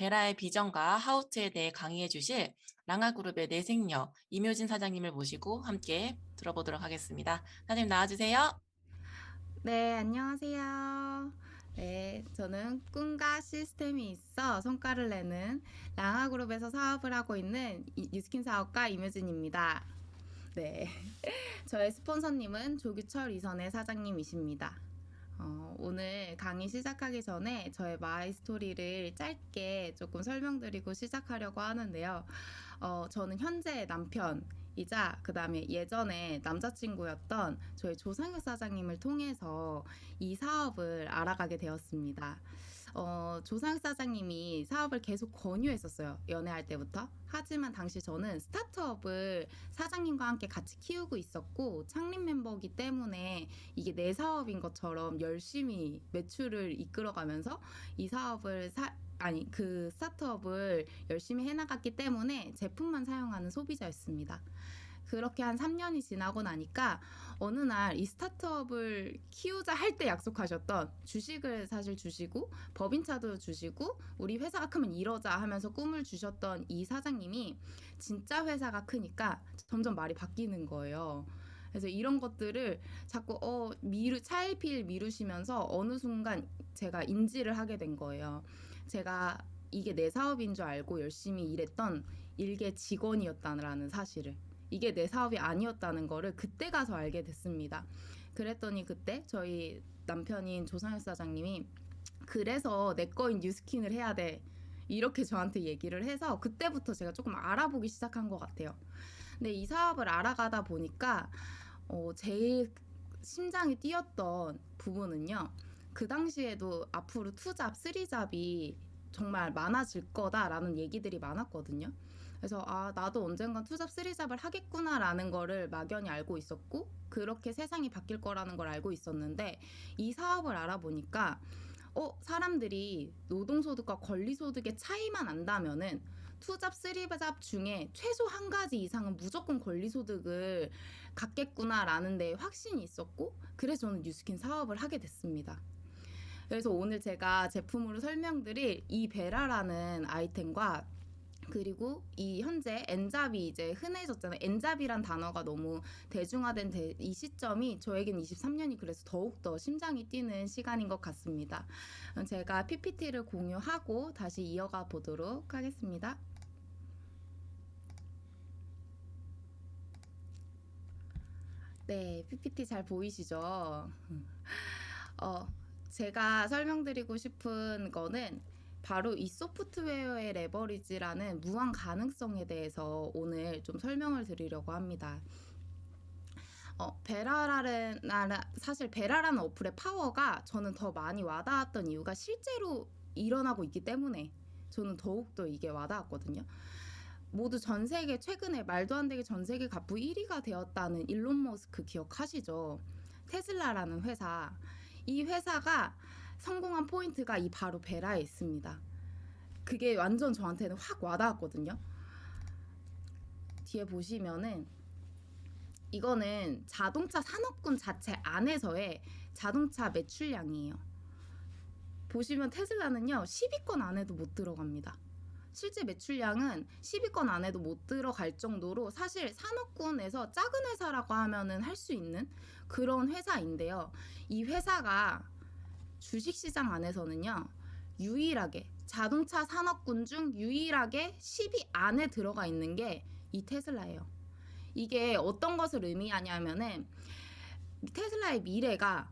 베라의 비전과 하우트에 대해 강의해 주실 랑아그룹의 내생녀 임효진 사장님을 모시고 함께 들어보도록 하겠습니다. 사장님 나와주세요. 네, 안녕하세요. 네, 저는 꿈과 시스템이 있어 성과를 내는 랑아그룹에서 사업을 하고 있는 뉴스킨 사업가 임효진입니다. 네, 저의 스폰서님은 조규철 이선의 사장님이십니다. 오늘 강의 시작하기 전에 저의 마이 스토리를 짧게 조금 설명드리고 시작하려고 하는데요. 저는 현재 남편이자 그 다음에 예전에 남자친구였던 저희 조상혁 사장님을 통해서 이 사업을 알아가게 되었습니다. 조상혁 사장님이 사업을 계속 권유했었어요. 연애할 때부터. 하지만 당시 저는 스타트업을 사장님과 함께 같이 키우고 있었고 창립 멤버이기 때문에 이게 내 사업인 것처럼 열심히 매출을 이끌어가면서 이 사업을 그 스타트업을 열심히 해나갔기 때문에 제품만 사용하는 소비자였습니다. 그렇게 한 3년이 지나고 나니까 어느 날 이 스타트업을 키우자 할 때 약속하셨던 주식을 사실 주시고 법인차도 주시고 우리 회사가 크면 이러자 하면서 꿈을 주셨던 이 사장님이 진짜 회사가 크니까 점점 말이 바뀌는 거예요. 그래서 이런 것들을 자꾸 차일피일 미루시면서 어느 순간 제가 인지를 하게 된 거예요. 제가 이게 내 사업인 줄 알고 열심히 일했던 일개 직원이었다는 사실을, 이게 내 사업이 아니었다는 거를 그때 가서 알게 됐습니다. 그랬더니 그때 저희 남편인 조상혁 사장님이 그래서 내 거인 뉴스킨을 해야 돼, 이렇게 저한테 얘기를 해서 그때부터 제가 조금 알아보기 시작한 것 같아요. 근데 이 사업을 알아가다 보니까 제일 심장이 뛰었던 부분은요, 그 당시에도 앞으로 투잡, 쓰리잡이 정말 많아질 거다라는 얘기들이 많았거든요. 그래서 나도 언젠간 투잡, 쓰리잡을 하겠구나라는 거를 막연히 알고 있었고, 그렇게 세상이 바뀔 거라는 걸 알고 있었는데, 이 사업을 알아보니까 사람들이 노동소득과 권리소득의 차이만 안다면은 투잡, 쓰리잡 중에 최소 한 가지 이상은 무조건 권리소득을 갖겠구나라는 데 확신이 있었고, 그래서 저는 뉴스킨 사업을 하게 됐습니다. 그래서 오늘 제가 제품으로 설명드릴 이 베라라는 아이템과 그리고 이 현재 엔잡이 이제 흔해졌잖아요. 엔잡이란 단어가 너무 대중화된 이 시점이 저에겐 23년이 그래서 더욱더 심장이 뛰는 시간인 것 같습니다. 제가 PPT를 공유하고 다시 이어가 보도록 하겠습니다. 네, PPT 잘 보이시죠? 어, 제가 설명드리고 싶은 거는 바로 이 소프트웨어의 레버리지라는 무한 가능성에 대해서 오늘 좀 설명을 드리려고 합니다. 사실 베라라는 어플의 파워가 저는 더 많이 와닿았던 이유가 실제로 일어나고 있기 때문에 저는 더욱더 이게 와닿았거든요. 모두 전 세계, 최근에 말도 안 되게 전 세계 갑부 1위가 되었다는 일론 머스크 기억하시죠? 테슬라라는 회사. 이 회사가 성공한 포인트가 이 바로 베라에 있습니다. 그게 완전 저한테는 확 와닿았거든요. 뒤에 보시면은 이거는 자동차 산업군 자체 안에서의 자동차 매출량이에요. 보시면 테슬라는요 10위권 안에도 못 들어갑니다. 실제 매출량은 10위권 안에도 못 들어갈 정도로 사실 산업군에서 작은 회사라고 하면은 할 수 있는 그런 회사인데요. 이 회사가 주식시장 안에서는요 유일하게 자동차 산업군 중 유일하게 10위 안에 들어가 있는 게 이 테슬라예요. 이게 어떤 것을 의미하냐면은 테슬라의 미래가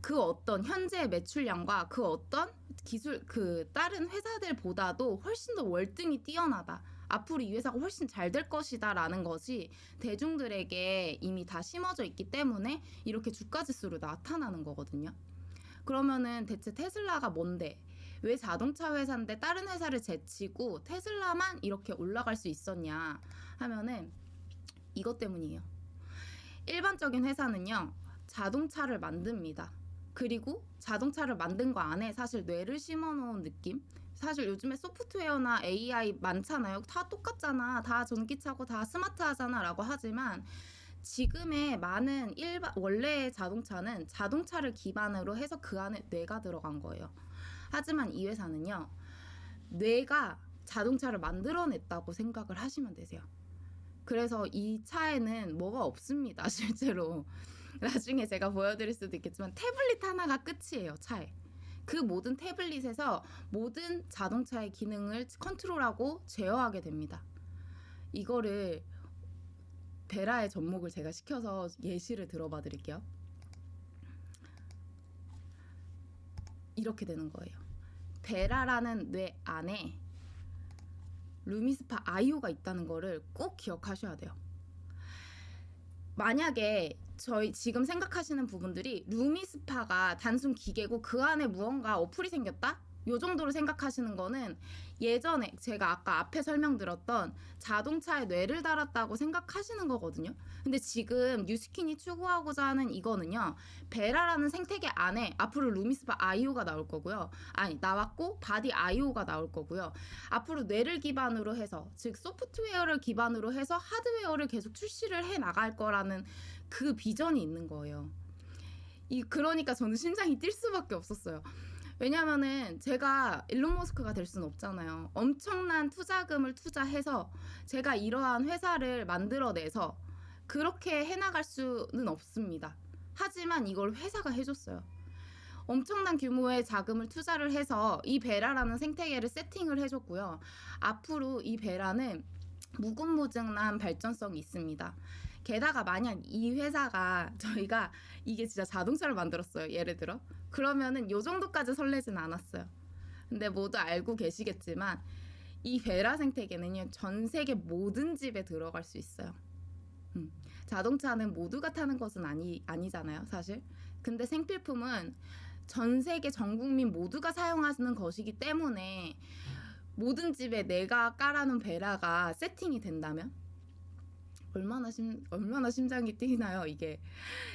그 어떤 현재 매출량과 그 어떤 기술 그 다른 회사들보다도 훨씬 더 월등히 뛰어나다. 앞으로 이 회사가 훨씬 잘 될 것이다라는 것이 대중들에게 이미 다 심어져 있기 때문에 이렇게 주가 지수로 나타나는 거거든요. 그러면은 대체 테슬라가 뭔데? 왜 자동차 회사인데 다른 회사를 제치고 테슬라만 이렇게 올라갈 수 있었냐 하면은 이것 때문이에요. 일반적인 회사는요, 자동차를 만듭니다. 그리고 자동차를 만든 거 안에 사실 뇌를 심어놓은 느낌? 사실 요즘에 소프트웨어나 AI 많잖아요. 다 똑같잖아. 다 전기차고 다 스마트하잖아 라고 하지만 지금의 많은 원래의 자동차는 자동차를 기반으로 해서 그 안에 뇌가 들어간 거예요. 하지만 이 회사는요, 뇌가 자동차를 만들어냈다고 생각을 하시면 되세요. 그래서 이 차에는 뭐가 없습니다. 실제로 나중에 제가 보여드릴 수도 있겠지만 태블릿 하나가 끝이에요. 차에. 그 모든 태블릿에서 모든 자동차의 기능을 컨트롤하고 제어하게 됩니다. 이거를 베라의 접목을 제가 시켜서 예시를 들어봐 드릴게요. 이렇게 되는 거예요. 베라라는 뇌 안에 루미스파 아이오가 있다는 거를 꼭 기억하셔야 돼요. 만약에 저희 지금 생각하시는 부분들이 루미스파가 단순 기계고 그 안에 무언가 어플이 생겼다? 요 정도로 생각하시는 거는 예전에 제가 아까 앞에 설명드렸던 자동차에 뇌를 달았다고 생각하시는 거거든요. 근데 지금 뉴스킨이 추구하고자 하는 이거는요, 베라라는 생태계 안에 앞으로 루미스파 아이오가 나올 거고요. 아니, 나왔고 바디 아이오가 나올 거고요. 앞으로 뇌를 기반으로 해서, 즉 소프트웨어를 기반으로 해서 하드웨어를 계속 출시를 해 나갈 거라는 그 비전이 있는 거예요. 그러니까 저는 심장이 뛸 수밖에 없었어요. 왜냐면은 제가 일론 머스크가 될 수는 없잖아요. 엄청난 투자금을 투자해서 제가 이러한 회사를 만들어내서 그렇게 해나갈 수는 없습니다. 하지만 이걸 회사가 해줬어요. 엄청난 규모의 자금을 투자를 해서 이 베라라는 생태계를 세팅을 해줬고요. 앞으로 이 베라는 무궁무진한 발전성이 있습니다. 게다가 만약 이 회사가 저희가 이게 진짜 자동차를 만들었어요. 예를 들어. 그러면은 요 정도까지 설레진 않았어요. 근데 모두 알고 계시겠지만 이 베라 생태계는요, 전 세계 모든 집에 들어갈 수 있어요. 자동차는 모두가 타는 것은 아니잖아요, 사실. 근데 생필품은 전 세계 전 국민 모두가 사용하는 것이기 때문에 모든 집에 내가 깔아놓은 베라가 세팅이 된다면 얼마나 심장이 뛰나요, 이게.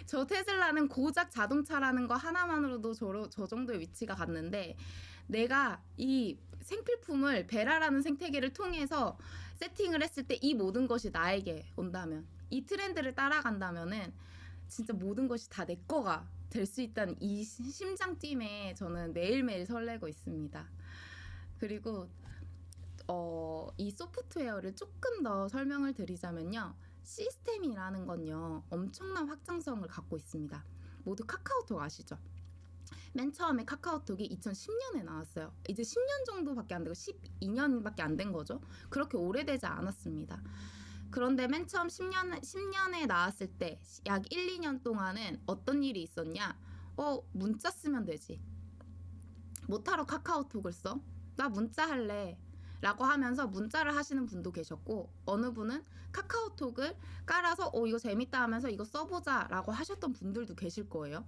저 테슬라는 고작 자동차라는 거 하나만으로도 저 정도의 위치가 갔는데, 내가 이 생필품을 베라라는 생태계를 통해서 세팅을 했을 때 이 모든 것이 나에게 온다면, 이 트렌드를 따라간다면은 진짜 모든 것이 다 내 거가 될 수 있다는 이 심장 뛰에 저는 매일매일 설레고 있습니다. 그리고 이 소프트웨어를 조금 더 설명을 드리자면요, 시스템이라는 건요, 엄청난 확장성을 갖고 있습니다. 모두 카카오톡 아시죠? 맨 처음에 카카오톡이 2010년에 나왔어요. 이제 10년 정도밖에 안 되고 12년밖에 안 된 거죠. 그렇게 오래되지 않았습니다. 그런데 맨 처음 10년에 나왔을 때 약 1, 2년 동안은 어떤 일이 있었냐? 문자 쓰면 되지. 뭐하러 카카오톡을 써? 나 문자 할래. 라고 하면서 문자를 하시는 분도 계셨고, 어느 분은 카카오톡을 깔아서 이거 재밌다 하면서 이거 써보자 라고 하셨던 분들도 계실 거예요.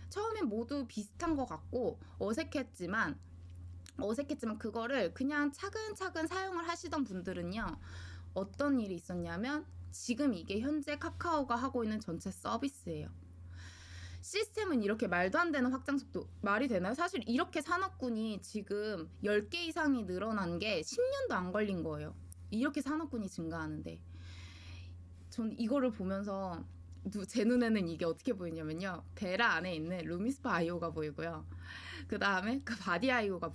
처음엔 모두 비슷한 것 같고 어색했지만 그거를 그냥 차근차근 사용을 하시던 분들은요, 어떤 일이 있었냐면 지금 이게 현재 카카오가 하고 있는 전체 서비스예요. 시스템은 이렇게 말도 안 되는 확장 속도, 말이 되나요? 사실 이렇게 산업군이 지금 10개 이상이 늘어난 게 10년도 안 걸린 거예요. 이렇게 산업군이 증가하는데, 전 이거를 보면서 제 눈에는 이게 어떻게 보이냐면요, 베라 안에 있는 루미스파 아이오가 보이고요, 그 다음에 그 바디 아이오가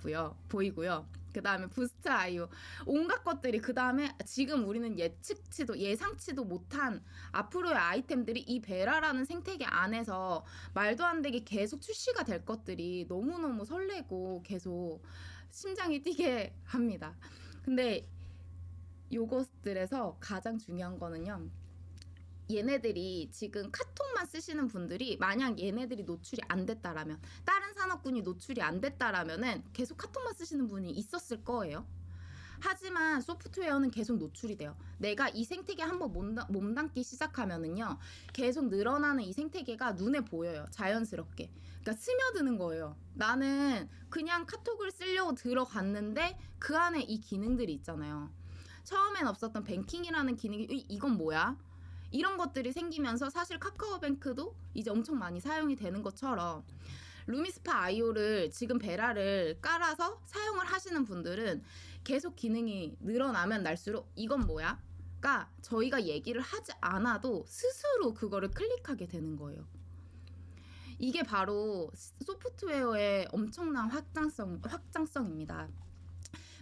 보이고요, 그 다음에 부스트 아이오, 온갖 것들이, 그 다음에 지금 우리는 예상치도 못한 앞으로의 아이템들이 이 베라라는 생태계 안에서 말도 안 되게 계속 출시가 될 것들이 너무너무 설레고 계속 심장이 뛰게 합니다. 근데 요것들에서 가장 중요한 거는요, 얘네들이 지금 카톡만 쓰시는 분들이 만약 얘네들이 노출이 안 됐다라면, 다른 산업군이 노출이 안 됐다라면은 계속 카톡만 쓰시는 분이 있었을 거예요. 하지만 소프트웨어는 계속 노출이 돼요. 내가 이 생태계 한번 몸담기 시작하면은요, 계속 늘어나는 이 생태계가 눈에 보여요. 자연스럽게. 그러니까 스며드는 거예요. 나는 그냥 카톡을 쓰려고 들어갔는데 그 안에 이 기능들이 있잖아요. 처음엔 없었던 뱅킹이라는 기능이 이건 뭐야? 이런 것들이 생기면서 사실 카카오뱅크도 이제 엄청 많이 사용이 되는 것처럼, 루미스파 아이오를 지금 베라를 깔아서 사용을 하시는 분들은 계속 기능이 늘어나면 날수록 이건 뭐야? 가 저희가 얘기를 하지 않아도 스스로 그거를 클릭하게 되는 거예요. 이게 바로 소프트웨어의 엄청난 확장성입니다.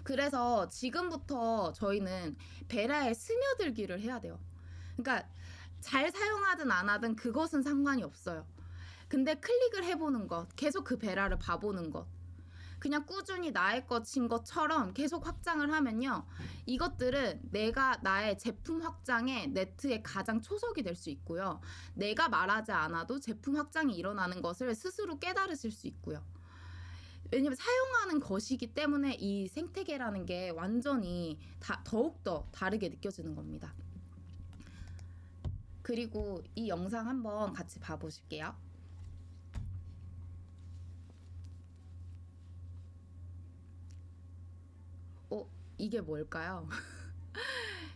그래서 지금부터 저희는 베라에 스며들기를 해야 돼요. 그러니까 잘 사용하든 안 하든 그것은 상관이 없어요. 근데 클릭을 해보는 것, 계속 그 베라를 봐보는 것, 그냥 꾸준히 나의 것인 것처럼 계속 확장을 하면요, 이것들은 내가 나의 제품 확장의 네트의 가장 초석이 될 수 있고요, 내가 말하지 않아도 제품 확장이 일어나는 것을 스스로 깨달으실 수 있고요. 왜냐면 사용하는 것이기 때문에 이 생태계라는 게 완전히 더욱더 다르게 느껴지는 겁니다. 그리고 이 영상 한번 같이 봐보실게요. 이게 뭘까요?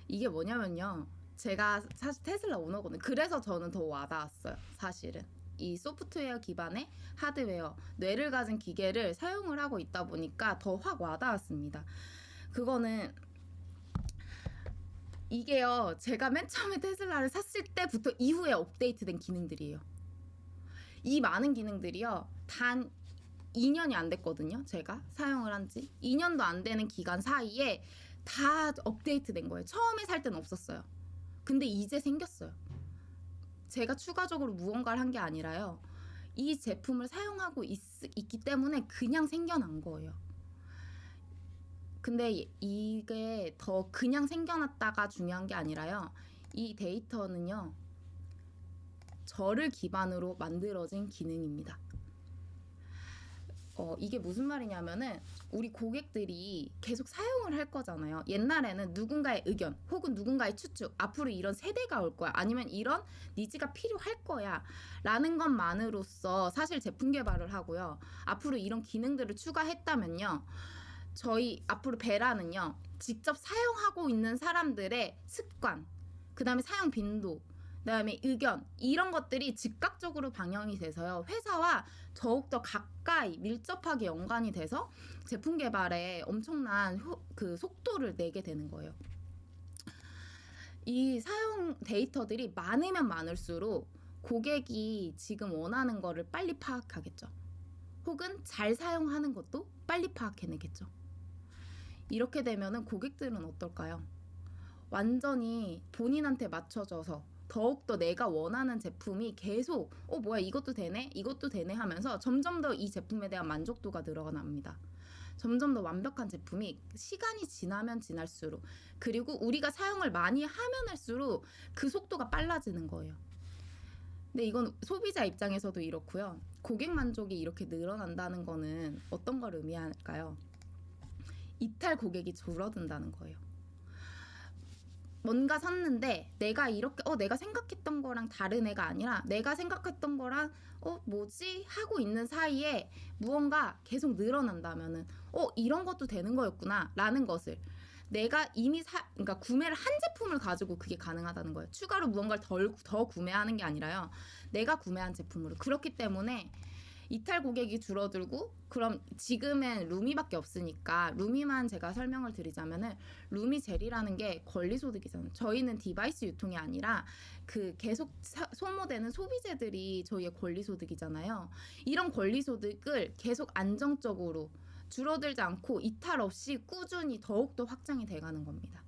이게 뭐냐면요, 제가 사실 테슬라 오너거든요. 그래서 저는 더 와닿았어요. 사실은 이 소프트웨어 기반의 하드웨어, 뇌를 가진 기계를 사용을 하고 있다 보니까 더 확 와닿았습니다. 그거는 이게요, 제가 맨 처음에 테슬라를 샀을 때부터 이후에 업데이트된 기능들이에요. 이 많은 기능들이요, 단 2년이 안 됐거든요. 제가 사용을 한 지 2년도 안 되는 기간 사이에 다 업데이트된 거예요. 처음에 살 때는 없었어요. 근데 이제 생겼어요. 제가 추가적으로 무언가를 한 게 아니라요, 이 제품을 사용하고 있기 때문에 그냥 생겨난 거예요. 근데 이게 더 그냥 생겨났다가 중요한 게 아니라요, 이 데이터는요, 저를 기반으로 만들어진 기능입니다. 이게 무슨 말이냐면은, 우리 고객들이 계속 사용을 할 거잖아요. 옛날에는 누군가의 의견 혹은 누군가의 추측, 앞으로 이런 세대가 올 거야, 아니면 이런 니즈가 필요할 거야 라는 것만으로써 사실 제품 개발을 하고요, 앞으로 이런 기능들을 추가했다면요, 저희 앞으로 베라는요, 직접 사용하고 있는 사람들의 습관, 그 다음에 사용 빈도, 그다음에 의견, 이런 것들이 즉각적으로 반영이 돼서요, 회사와 더욱더 가까이 밀접하게 연관이 돼서 제품 개발에 엄청난 그 속도를 내게 되는 거예요. 이 사용 데이터들이 많으면 많을수록 고객이 지금 원하는 거를 빨리 파악하겠죠. 혹은 잘 사용하는 것도 빨리 파악해내겠죠. 이렇게 되면은 고객들은 어떨까요? 완전히 본인한테 맞춰져서 더욱더 내가 원하는 제품이 계속 뭐야, 이것도 되네 이것도 되네 하면서 점점 더 이 제품에 대한 만족도가 늘어납니다. 점점 더 완벽한 제품이 시간이 지나면 지날수록, 그리고 우리가 사용을 많이 하면 할수록 그 속도가 빨라지는 거예요. 근데 이건 소비자 입장에서도 이렇고요, 고객 만족이 이렇게 늘어난다는 거는 어떤 걸 의미할까요? 이탈 고객이 줄어든다는 거예요. 뭔가 샀는데 내가 이렇게 내가 생각했던 거랑 다른 애가 아니라, 내가 생각했던 거랑 뭐지 하고 있는 사이에 무언가 계속 늘어난다면은 이런 것도 되는 거였구나 라는 것을, 내가 이미 그러니까 구매를 한 제품을 가지고 그게 가능하다는 거예요. 추가로 무언가를 더 구매하는 게 아니라요, 내가 구매한 제품으로. 그렇기 때문에 이탈 고객이 줄어들고, 그럼 지금은 루미밖에 없으니까 루미만 제가 설명을 드리자면은, 루미 젤이라는 게 권리소득이잖아요. 저희는 디바이스 유통이 아니라 그 계속 소모되는 소비재들이 저희의 권리소득이잖아요. 이런 권리소득을 계속 안정적으로 줄어들지 않고 이탈 없이 꾸준히 더욱더 확장이 돼가는 겁니다.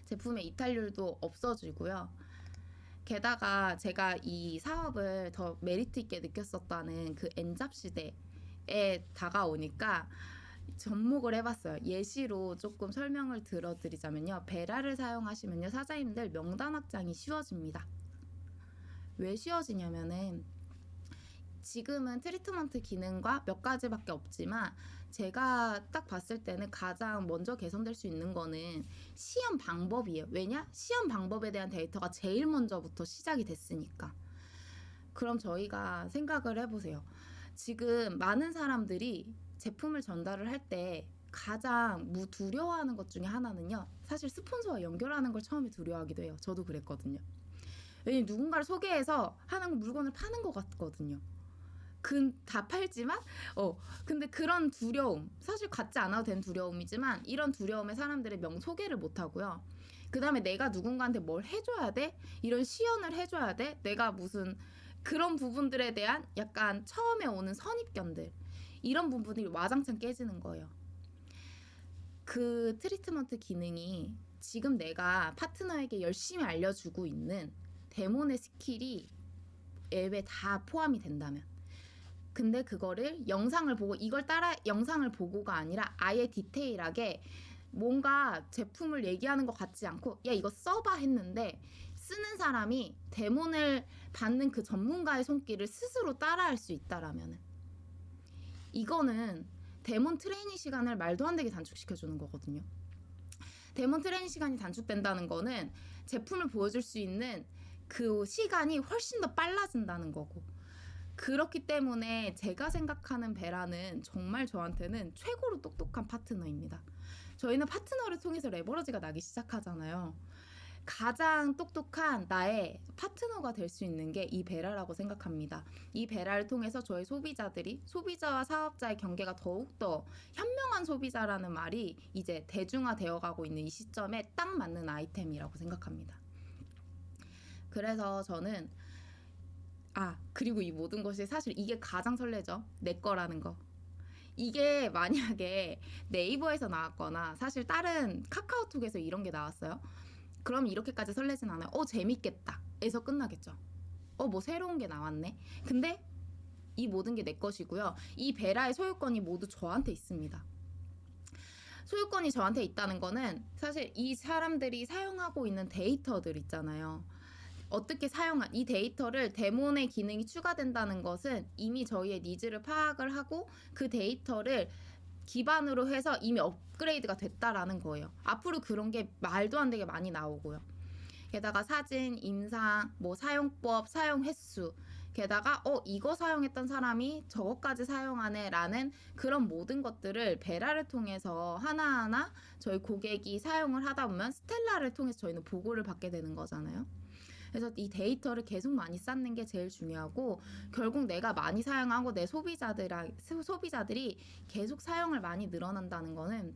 제품의 이탈률도 없어지고요. 게다가 제가 이 사업을 더 메리트 있게 느꼈었다는 그 엔잡 시대에 다가오니까 접목을 해봤어요. 예시로 조금 설명을 들어드리자면요, 베라를 사용하시면요, 사장님들 명단 확장이 쉬워집니다. 왜 쉬워지냐면은, 지금은 트리트먼트 기능과 몇 가지밖에 없지만 제가 딱 봤을 때는 가장 먼저 개선될 수 있는 거는 시험 방법이에요. 왜냐? 시험 방법에 대한 데이터가 제일 먼저부터 시작이 됐으니까. 그럼 저희가 생각을 해보세요. 지금 많은 사람들이 제품을 전달을 할 때 가장 두려워하는 것 중에 하나는요, 사실 스폰서와 연결하는 걸 처음에 두려워하기도 해요. 저도 그랬거든요. 왜냐면 누군가를 소개해서 하는 물건을 파는 것 같거든요. 다 팔지만 근데 그런 두려움, 사실 갖지 않아도 되는 두려움이지만, 이런 두려움에 사람들이 소개를 못 하고요. 그 다음에 내가 누군가한테 뭘 해줘야 돼? 이런 시연을 해줘야 돼? 내가 무슨 그런 부분들에 대한 약간 처음에 오는 선입견들, 이런 부분이 와장창 깨지는 거예요. 그 트리트먼트 기능이 지금 내가 파트너에게 열심히 알려주고 있는 데몬의 스킬이 앱에 다 포함이 된다면, 근데 그거를 영상을 보고 이걸 따라 영상을 보고가 아니라 아예 디테일하게 뭔가 제품을 얘기하는 것 같지 않고 야 이거 써봐 했는데 쓰는 사람이 데몬을 받는 그 전문가의 손길을 스스로 따라할 수 있다라면은 이거는 데몬 트레이닝 시간을 말도 안 되게 단축시켜주는 거거든요. 데몬 트레이닝 시간이 단축된다는 거는 제품을 보여줄 수 있는 그 시간이 훨씬 더 빨라진다는 거고, 그렇기 때문에 제가 생각하는 베라는 정말 저한테는 최고로 똑똑한 파트너입니다. 저희는 파트너를 통해서 레버러지가 나기 시작하잖아요. 가장 똑똑한 나의 파트너가 될 수 있는 게 이 베라라고 생각합니다. 이 베라를 통해서 저희 소비자들이 소비자와 사업자의 경계가 더욱더 현명한 소비자라는 말이 이제 대중화되어 가고 있는 이 시점에 딱 맞는 아이템이라고 생각합니다. 그래서 저는 그리고 이 모든 것이 사실 이게 가장 설레죠. 내 거라는 거. 이게 만약에 네이버에서 나왔거나 사실 다른 카카오톡에서 이런 게 나왔어요. 그럼 이렇게까지 설레진 않아요. 재밌겠다 에서 끝나겠죠. 뭐 새로운 게 나왔네. 근데 이 모든 게 내 것이고요. 이 베라의 소유권이 모두 저한테 있습니다. 소유권이 저한테 있다는 거는 사실 이 사람들이 사용하고 있는 데이터들 있잖아요. 어떻게 사용한 이 데이터를 데몬의 기능이 추가된다는 것은 이미 저희의 니즈를 파악을 하고 그 데이터를 기반으로 해서 이미 업그레이드가 됐다라는 거예요. 앞으로 그런 게 말도 안 되게 많이 나오고요. 게다가 사진, 임상, 사용법, 사용 횟수, 게다가 이거 사용했던 사람이 저것까지 사용하네 라는 그런 모든 것들을 베라를 통해서 하나하나 저희 고객이 사용을 하다 보면 스텔라를 통해서 저희는 보고를 받게 되는 거잖아요. 그래서 이 데이터를 계속 많이 쌓는 게 제일 중요하고, 결국 내가 많이 사용하고 내 소비자들이 계속 사용을 많이 늘어난다는 거는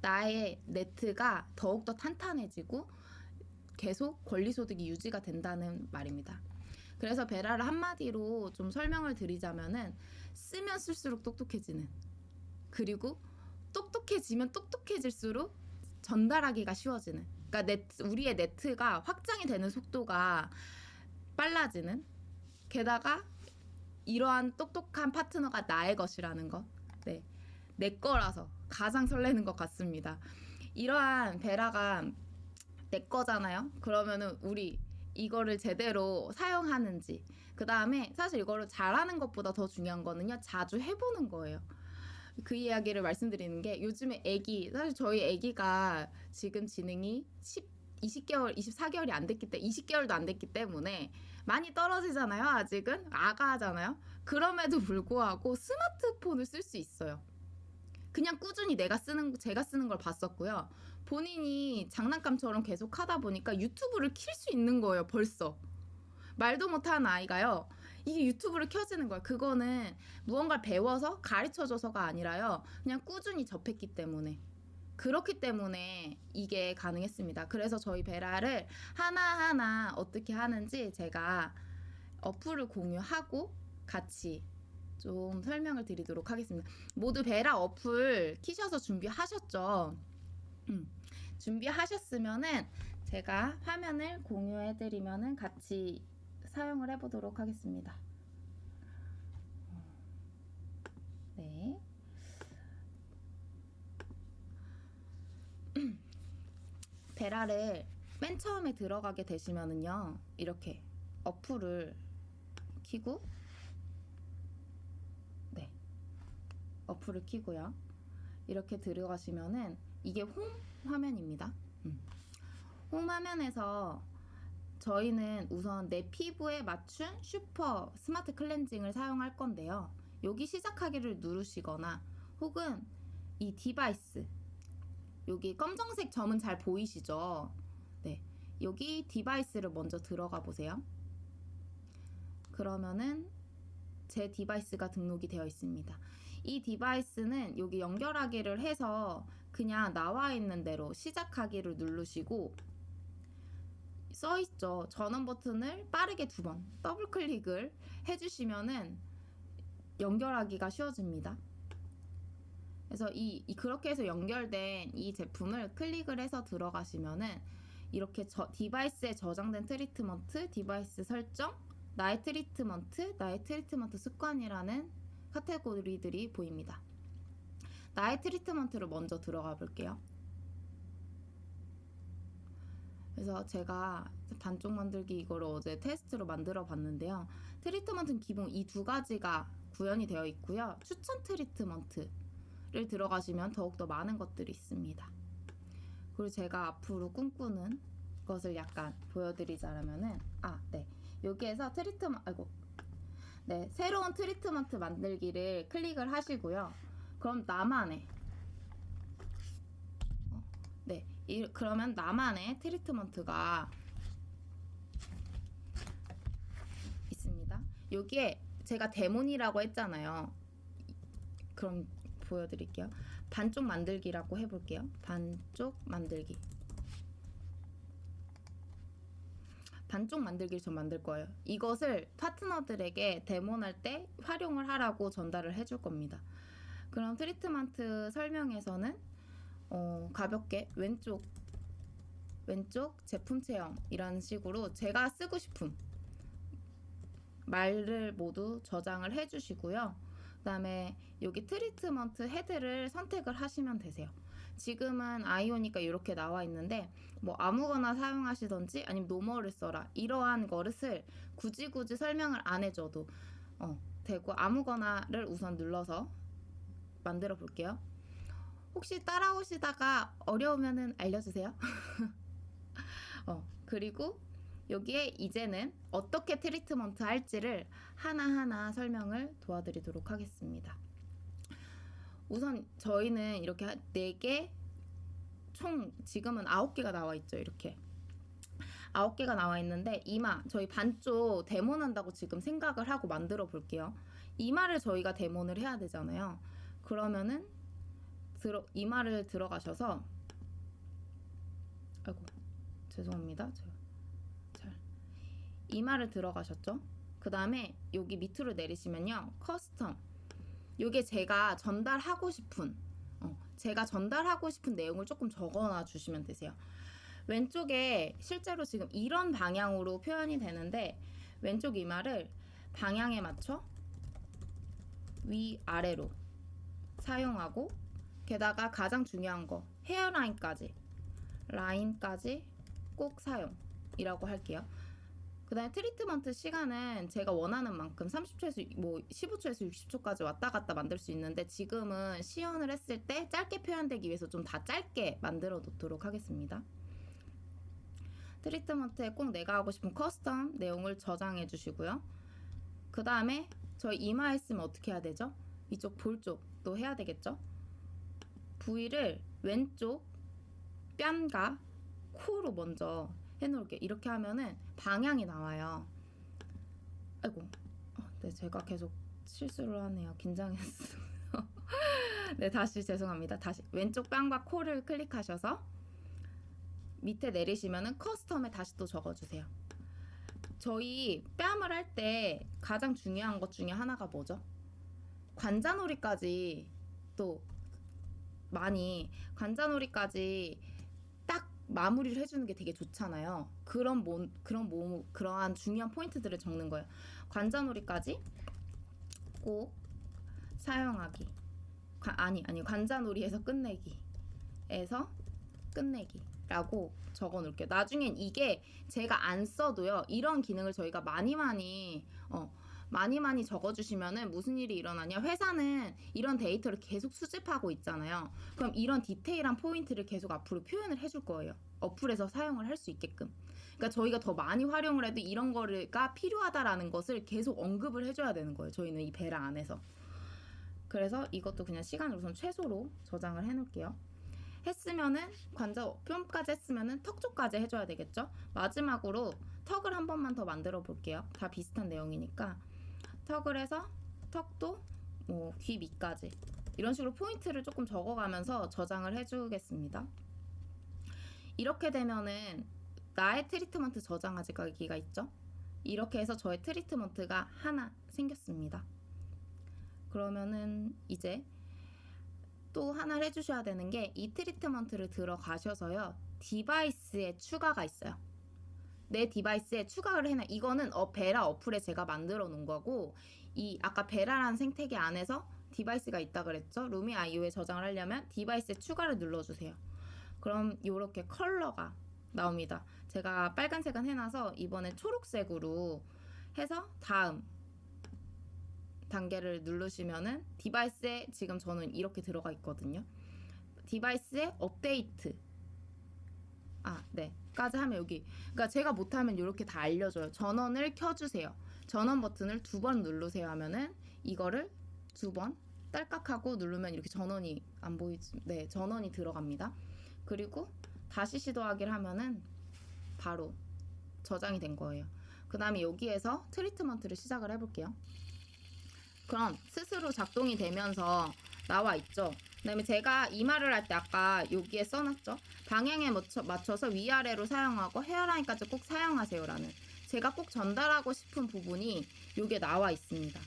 나의 네트가 더욱더 탄탄해지고 계속 권리소득이 유지가 된다는 말입니다. 그래서 베라를 한마디로 좀 설명을 드리자면은 쓰면 쓸수록 똑똑해지는, 그리고 똑똑해지면 똑똑해질수록 전달하기가 쉬워지는, 그러니까 우리의 네트가 확장이 되는 속도가 빨라지는, 게다가 이러한 똑똑한 파트너가 나의 것이라는 것, 내 거라서 가장 설레는 것 같습니다. 이러한 베라가 내 거잖아요. 그러면은 우리 이거를 제대로 사용하는지, 그 다음에 사실 이거를 잘하는 것보다 더 중요한 거는요, 자주 해보는 거예요. 그 이야기를 말씀드리는 게, 요즘에 사실 저희 애기가 지금 지능이 20개월, 24개월이 안 됐기 때문에 20개월도 안 됐기 때문에 많이 떨어지잖아요. 아직은 아가잖아요. 그럼에도 불구하고 스마트폰을 쓸 수 있어요. 그냥 꾸준히 제가 쓰는 걸 봤었고요. 본인이 장난감처럼 계속 하다 보니까 유튜브를 킬 수 있는 거예요. 벌써 말도 못하는 아이가요, 이게 유튜브를 켜지는 거예요. 그거는 무언가를 배워서 가르쳐줘서가 아니라요, 그냥 꾸준히 접했기 때문에, 그렇기 때문에 이게 가능했습니다. 그래서 저희 베라를 하나하나 어떻게 하는지 제가 어플을 공유하고 같이 좀 설명을 드리도록 하겠습니다. 모두 베라 어플 키셔서 준비하셨죠? 준비하셨으면은 제가 화면을 공유해드리면은 같이 사용을 해보도록 하겠습니다. 네. 베라를 맨 처음에 들어가게 되시면은요, 이렇게 어플을 켜고, 어플을 켜고요, 이렇게 들어가시면은 이게 홈 화면입니다. 홈 화면에서 저희는 우선 내 피부에 맞춘 슈퍼 스마트 클렌징을 사용할 건데요, 여기 시작하기를 누르시거나 혹은 이 디바이스, 여기 검정색 점은 잘 보이시죠? 여기 디바이스를 먼저 들어가 보세요. 그러면은 제 디바이스가 등록이 되어 있습니다. 이 디바이스는 여기 연결하기를 해서 그냥 나와 있는 대로 시작하기를 누르시고, 써있죠, 전원 버튼을 빠르게 2번 더블 클릭을 해주시면은 연결하기가 쉬워집니다. 그래서 그렇게 해서 연결된 이 제품을 클릭을 해서 들어가시면은 이렇게 디바이스에 저장된 트리트먼트, 디바이스 설정, 나의 트리트먼트 습관이라는 카테고리들이 보입니다. 나의 트리트먼트를 먼저 들어가 볼게요. 그래서 제가 반쪽 만들기 이거를 어제 테스트로 만들어 봤는데요. 트리트먼트는 기본 이 두 가지가 구현이 되어 있고요. 추천 트리트먼트를 들어가시면 더욱더 많은 것들이 있습니다. 그리고 제가 앞으로 꿈꾸는 것을 약간 보여드리자면은 여기에서 새로운 트리트먼트 만들기를 클릭을 하시고요. 그럼 나만의 그러면 나만의 트리트먼트가 있습니다. 여기에 제가 데몬이라고 했잖아요. 그럼 보여드릴게요. 반쪽 만들기라고 해볼게요. 반쪽 만들기. 반쪽 만들기를 전 만들 거예요. 이것을 파트너들에게 데모할 때 활용을 하라고 전달을 해줄 겁니다. 그럼 트리트먼트 설명에서는 가볍게 왼쪽 제품 체험 이런 식으로 제가 쓰고 싶은 말을 모두 저장을 해주시고요. 그 다음에 여기 트리트먼트 헤드를 선택을 하시면 되세요. 지금은 아이오니까 이렇게 나와 있는데 뭐 아무거나 사용하시던지 아니면 노멀을 써라 이러한 것을 굳이 설명을 안 해줘도 되고 아무거나를 우선 눌러서 만들어 볼게요. 혹시 따라오시다가 어려우면은 알려주세요. 그리고 여기에 이제는 어떻게 트리트먼트 할지를 하나하나 설명을 도와드리도록 하겠습니다. 우선 저희는 이렇게 4개, 총 지금은 9개가 나와 있죠. 이렇게 9개가 나와 있는데 이마, 저희 반쪽 데모한다고 지금 생각을 하고 만들어 볼게요. 이마를 저희가 데모를 해야 되잖아요. 그러면은 이마를 들어가셔서 죄송합니다. 이마를 들어가셨죠? 그 다음에 여기 밑으로 내리시면요. 커스텀. 요게 제가 전달하고 싶은 내용을 조금 적어놔 주시면 되세요. 왼쪽에 실제로 지금 이런 방향으로 표현이 되는데 왼쪽 이마를 방향에 맞춰 위아래로 사용하고 게다가 가장 중요한 거 헤어라인까지 꼭 사용이라고 할게요. 그 다음에 트리트먼트 시간은 제가 원하는 만큼 30초에서 15초에서 60초까지 왔다 갔다 만들 수 있는데 지금은 시연을 했을 때 짧게 표현되기 위해서 좀 다 짧게 만들어 놓도록 하겠습니다. 트리트먼트에 꼭 내가 하고 싶은 커스텀 내용을 저장해 주시고요. 그 다음에 저희 이마 했으면 어떻게 해야 되죠? 이쪽 볼 쪽도 해야 되겠죠? 부위를 왼쪽 뺨과 코로 먼저 해놓을게요. 이렇게 하면은 방향이 나와요. 네, 제가 계속 실수를 하네요. 긴장했어요. 네, 다시 죄송합니다. 다시 왼쪽 뺨과 코를 클릭하셔서 밑에 내리시면은 커스텀에 다시 또 적어주세요. 저희 뺨을 할 때 가장 중요한 것 중에 하나가 뭐죠? 관자놀이까지 딱 마무리를 해주는 게 되게 좋잖아요. 그러한 중요한 포인트들을 적는 거예요. 관자놀이까지 꼭 사용하기. 관자놀이에서 끝내기라고 적어 놓을게요. 나중엔 이게 제가 안 써도요. 이런 기능을 저희가 많이 적어주시면은 무슨 일이 일어나냐. 회사는 이런 데이터를 계속 수집하고 있잖아요. 그럼 이런 디테일한 포인트를 계속 앞으로 표현을 해줄 거예요. 어플에서 사용을 할 수 있게끔. 그러니까 저희가 더 많이 활용을 해도 이런 거가 필요하다라는 것을 계속 언급을 해줘야 되는 거예요. 저희는 이 베라 안에서. 그래서 이것도 그냥 시간을 우선 최소로 저장을 해놓을게요. 했으면은 뺨까지 했으면은 턱 쪽까지 해줘야 되겠죠. 마지막으로 턱을 한 번만 더 만들어 볼게요. 다 비슷한 내용이니까 턱을 해서 턱도 귀 밑까지 이런 식으로 포인트를 조금 적어가면서 저장을 해주겠습니다. 이렇게 되면은 나의 트리트먼트 저장하기가 있죠. 이렇게 해서 저의 트리트먼트가 하나 생겼습니다. 그러면은 이제 또 하나 해주셔야 되는 게 이 트리트먼트를 들어가셔서요. 디바이스에 추가가 있어요. 내 디바이스에 추가를 해놔. 이거는 베라 어플에 제가 만들어 놓은 거고, 이 아까 베라라는 생태계 안에서 디바이스가 있다 그랬죠? 루미 아이오에 저장을 하려면 디바이스에 추가를 눌러주세요. 그럼 이렇게 컬러가 나옵니다. 제가 빨간색은 해놔서 이번에 초록색으로 해서 다음 단계를 누르시면은 디바이스에 지금 저는 이렇게 들어가 있거든요. 디바이스에 업데이트 네. 까지 하면 여기, 그러니까 제가 못하면 이렇게 다 알려줘요. 전원을 켜주세요. 전원 버튼을 2번 누르세요 하면은 이거를 2번 딸깍하고 누르면 이렇게 전원이 안 보이지? 네, 전원이 들어갑니다. 그리고 다시 시도하기를 하면은 바로 저장이 된 거예요. 그 다음에 여기에서 트리트먼트를 시작을 해볼게요. 그럼 스스로 작동이 되면서 나와 있죠. 그 다음에 제가 이 말을 할 때 아까 여기에 써놨죠. 방향에 맞춰서 위아래로 사용하고 헤어라인까지 꼭 사용하세요라는, 제가 꼭 전달하고 싶은 부분이 여기에 나와 있습니다.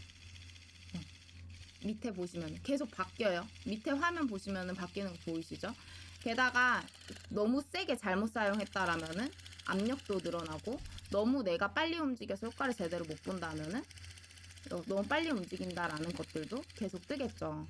밑에 보시면 계속 바뀌어요. 밑에 화면 보시면 바뀌는 거 보이시죠? 게다가 너무 세게 잘못 사용했다라면은 압력도 늘어나고, 너무 내가 빨리 움직여서 효과를 제대로 못 본다면은 너무 빨리 움직인다라는 것들도 계속 뜨겠죠.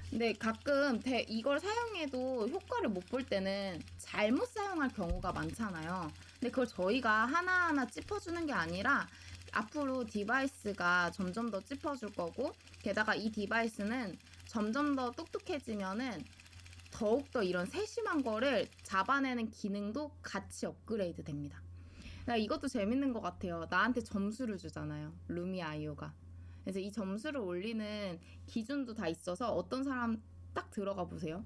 근데 가끔 이걸 사용해도 효과를 못 볼 때는 잘못 사용할 경우가 많잖아요. 근데 그걸 저희가 하나하나 짚어주는 게 아니라 앞으로 디바이스가 점점 더 짚어줄 거고, 게다가 이 디바이스는 점점 더 똑똑해지면은 더욱더 이런 세심한 거를 잡아내는 기능도 같이 업그레이드 됩니다. 이것도 재밌는 것 같아요. 나한테 점수를 주잖아요, 루미 아이오가. 그래서 이 점수를 올리는 기준도 다 있어서 어떤 사람 딱 들어가 보세요.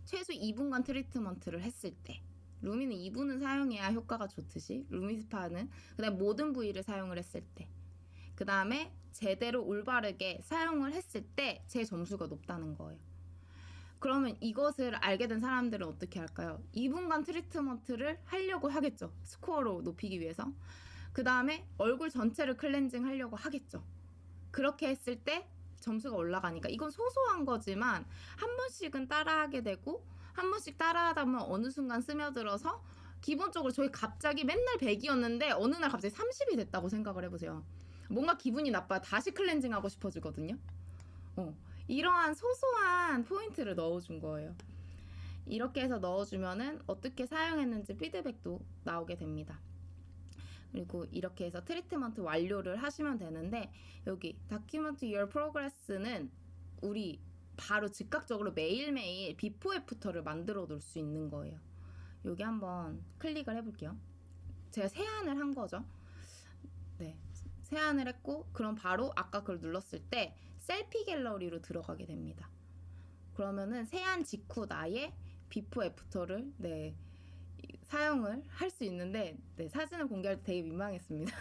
최소 2분간 트리트먼트를 했을 때, 루미는 2분은 사용해야 효과가 좋듯이 루미스파는 그다음 모든 부위를 사용을 했을 때, 그 다음에 제대로 올바르게 사용을 했을 때 제 점수가 높다는 거예요. 그러면 이것을 알게 된 사람들은 어떻게 할까요? 2분간 트리트먼트를 하려고 하겠죠. 스코어로 높이기 위해서. 그 다음에 얼굴 전체를 클렌징 하려고 하겠죠. 그렇게 했을 때 점수가 올라가니까, 이건 소소한 거지만 한 번씩은 따라하게 되고, 한 번씩 따라하다 보면 어느 순간 스며들어서, 기본적으로 저희 갑자기 맨날 100이었는데 어느 날 갑자기 30이 됐다고 생각을 해보세요. 뭔가 기분이 나빠요. 다시 클렌징 하고 싶어지거든요. 이러한 소소한 포인트를 넣어준 거예요. 이렇게 해서 넣어주면은 어떻게 사용했는지 피드백도 나오게 됩니다. 그리고 이렇게 해서 트리트먼트 완료를 하시면 되는데, 여기 Document Your Progress는 우리 바로 즉각적으로 매일매일 비포 애프터를 만들어 놓을 수 있는 거예요. 여기 한번 클릭을 해볼게요. 제가 세안을 한 거죠. 네, 세안을 했고, 그럼 바로 아까 그걸 눌렀을 때 셀피 갤러리로 들어가게 됩니다. 그러면은 세안 직후 나의 비포 애프터를 사용을 할 수 있는데, 사진을 공개할 때 되게 민망했습니다.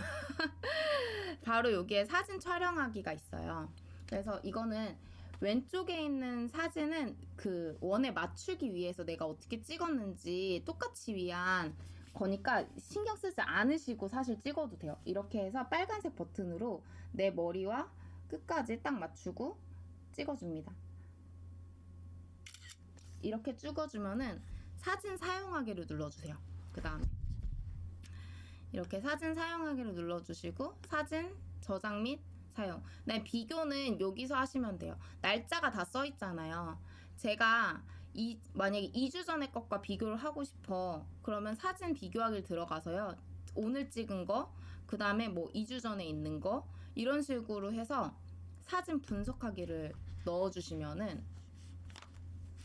바로 여기에 사진 촬영하기가 있어요. 그래서 이거는 왼쪽에 있는 사진은 그 원에 맞추기 위해서 내가 어떻게 찍었는지 똑같이 위한 거니까 신경 쓰지 않으시고 사실 찍어도 돼요. 이렇게 해서 빨간색 버튼으로 내 머리와 끝까지 딱 맞추고 찍어줍니다. 이렇게 찍어주면은 사진 사용하기를 눌러주세요. 그 다음에 이렇게 사진 사용하기를 눌러주시고, 사진 저장 및 사용. 비교는 여기서 하시면 돼요. 날짜가 다 써 있잖아요. 제가 만약에 2주 전에 것과 비교를 하고 싶어. 그러면 사진 비교하기를 들어가서요. 오늘 찍은 거, 그 다음에 뭐 2주 전에 있는 거, 이런 식으로 해서 사진 분석하기를 넣어주시면은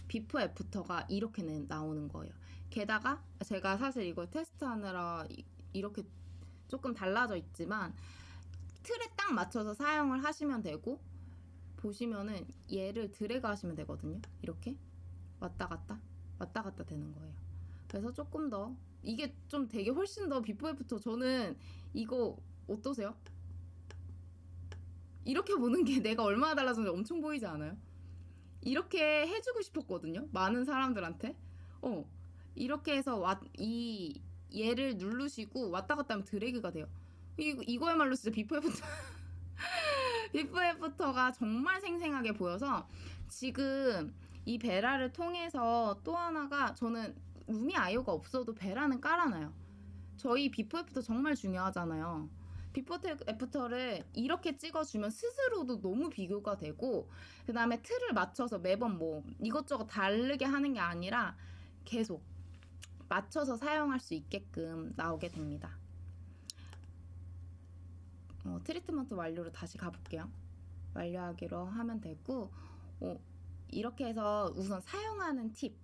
비포 애프터가 이렇게 나오는 거예요. 게다가 제가 사실 이걸 테스트하느라 이렇게 조금 달라져 있지만 틀에 딱 맞춰서 사용을 하시면 되고, 보시면은 얘를 드래그 하시면 되거든요. 이렇게 왔다 갔다 되는 거예요. 그래서 조금 더 이게 좀 되게 훨씬 더 비포 애프터, 저는 이거 어떠세요? 이렇게 보는 게 내가 얼마나 달라졌는지 엄청 보이지 않아요? 이렇게 해주고 싶었거든요, 많은 사람들한테. 이렇게 해서 얘를 누르시고 왔다 갔다 하면 드래그가 돼요. 이거야말로 진짜 비포 애프터 비포 애프터가 정말 생생하게 보여서 지금 이 베라를 통해서 또 하나가 저는 루미 아이오가 없어도 베라는 깔아놔요. 저희 비포 애프터 정말 중요하잖아요. 비포 애프터를 이렇게 찍어주면 스스로도 너무 비교가 되고 그 다음에 틀을 맞춰서 매번 뭐 이것저것 다르게 하는 게 아니라 계속 맞춰서 사용할 수 있게끔 나오게 됩니다. 트리트먼트 완료로 다시 가볼게요. 완료하기로 하면 되고 이렇게 해서 우선 사용하는 팁,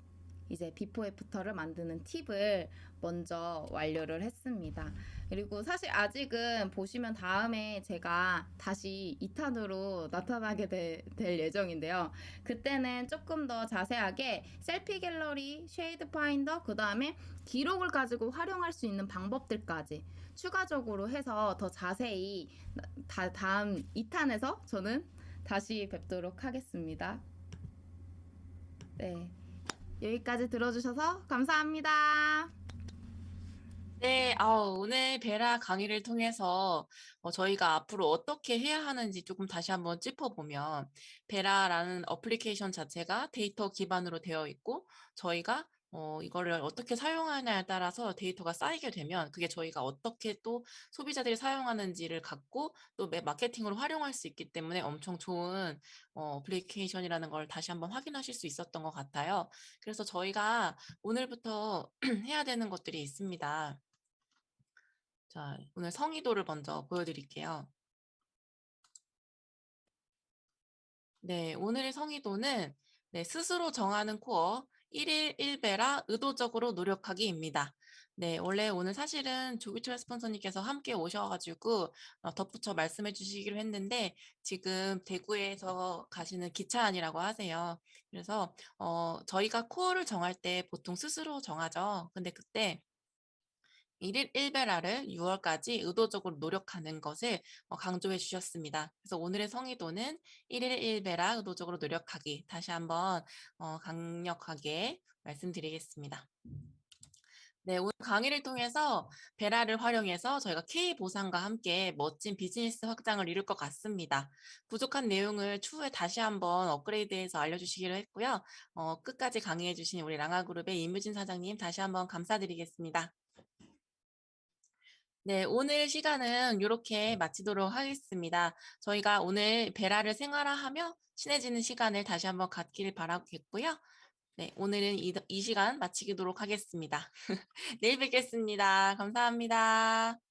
이제 비포 애프터를 만드는 팁을 먼저 완료를 했습니다. 그리고 사실 아직은 보시면 다음에 제가 다시 2탄으로 나타나게 될 예정인데요. 그때는 조금 더 자세하게 셀피 갤러리, 쉐이드 파인더, 그 다음에 기록을 가지고 활용할 수 있는 방법들까지 추가적으로 해서 더 자세히 다음 2탄에서 저는 다시 뵙도록 하겠습니다. 네. 여기까지 들어주셔서 감사합니다. 네, 오늘 베라 강의를 통해서 저희가 앞으로 어떻게 해야 하는지 조금 다시 한번 짚어보면 베라라는 어플리케이션 자체가 데이터 기반으로 되어 있고 저희가 이거를 어떻게 사용하냐에 따라서 데이터가 쌓이게 되면 그게 저희가 어떻게 또 소비자들이 사용하는지를 갖고 또 마케팅으로 활용할 수 있기 때문에 엄청 좋은 어플리케이션이라는 걸 다시 한번 확인하실 수 있었던 것 같아요. 그래서 저희가 오늘부터 해야 되는 것들이 있습니다. 자, 오늘 성의도를 먼저 보여드릴게요. 네, 오늘의 성의도는 스스로 정하는 코어 1일 1배라 의도적으로 노력하기입니다. 네, 원래 오늘 사실은 조기철 스폰서님께서 함께 오셔가지고 덧붙여 말씀해 주시기로 했는데 지금 대구에서 가시는 기차 안이라고 하세요. 그래서 저희가 코어를 정할 때 보통 스스로 정하죠. 근데 그때 1일 1배라를 6월까지 의도적으로 노력하는 것을 강조해 주셨습니다. 그래서 오늘의 성의도는 1일 1배라 의도적으로 노력하기 다시 한번 강력하게 말씀드리겠습니다. 네, 오늘 강의를 통해서 베라를 활용해서 저희가 K보상과 함께 멋진 비즈니스 확장을 이룰 것 같습니다. 부족한 내용을 추후에 다시 한번 업그레이드해서 알려주시기로 했고요. 끝까지 강의해 주신 우리 랑아그룹의 임유진 사장님 다시 한번 감사드리겠습니다. 네, 오늘 시간은 이렇게 마치도록 하겠습니다. 저희가 오늘 베라를 생활화하며 친해지는 시간을 다시 한번 갖길 바라겠고요. 네, 오늘은 이 시간 마치도록 하겠습니다. 내일 뵙겠습니다. 감사합니다.